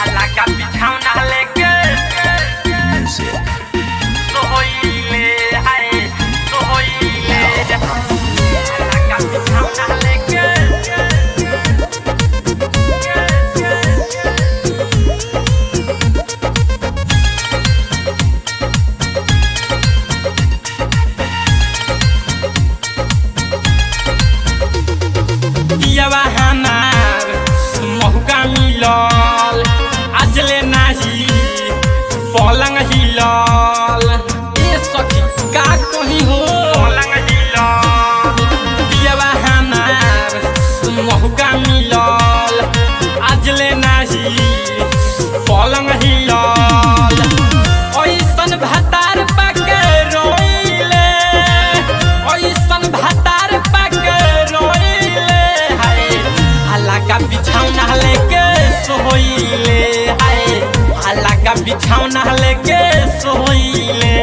आला का बिछौना लेके सोइले हाय सोइले आला का बिछौना लेके दियावा हमार महुका मिलल आजले नाही पलंग हिलल ए सखी का कही हो पलंग हिलल दियावा हमार महुका मिलल आजले नाही पलंग हिलल ओइसन भातार पाके रोइले ओइसन भातार पाके रोइले हाय आला का बिछौना लेके सोइले हाय आला का बिछौना लेके सोइले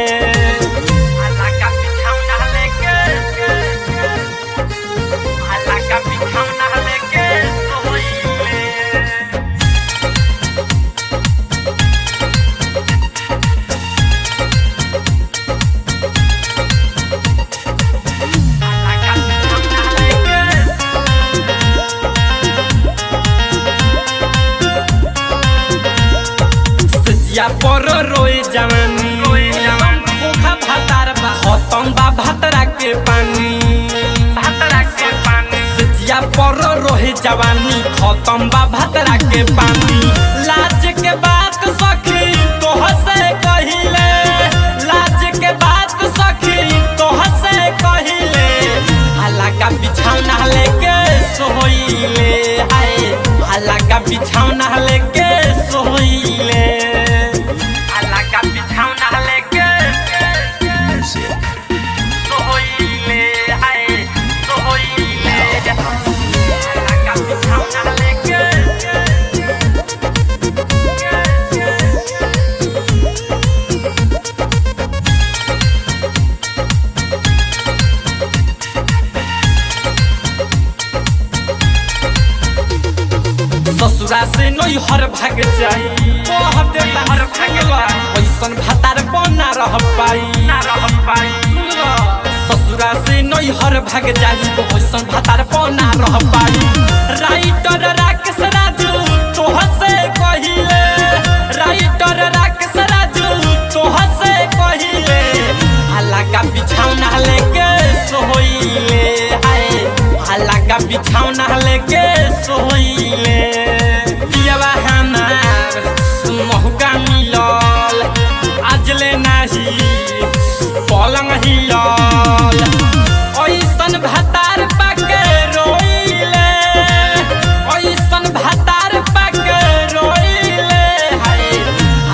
आला का बिछौना लेके आला का बिछौना लेके सोइले सजिया पर रोए जवानी ओखा भातार बा खतम बा भातरा के पानी सजिया पर रोए जवानी खतम बा भातरा के पानी लाज के बात सखी तोह से कहिले लाज के बात सखी तोह से कहिले आला का बिछौना लेके सोइले हाय आला का बिछौना लेके सोइले आला का बिछौना लेके सोइले हाय सोइले आला का बिछौना लेके ससुरा से नई हर भाग जाई ओह देता हर भागला ओइसन भातार बना रह पाई ससुरा से नई हर भाग जाई ओइसन भातार बना रह पाई राइटर राकेश राजू तोह से कहिले राइटर राकेश राजू तोह से कहिले आला का बिछौना लेके सोइले हाय आला का बिछौना लेके सोइले दियावा हमार महुका मिलल आजले नाही पलंग हिलल ओइसन भातार पाके रोइले ओइसन भातार पाके रोइले हाय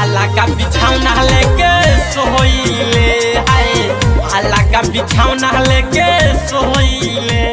आला का बिछौना लेके सोइले हाय आला का बिछौना लेके सोइले।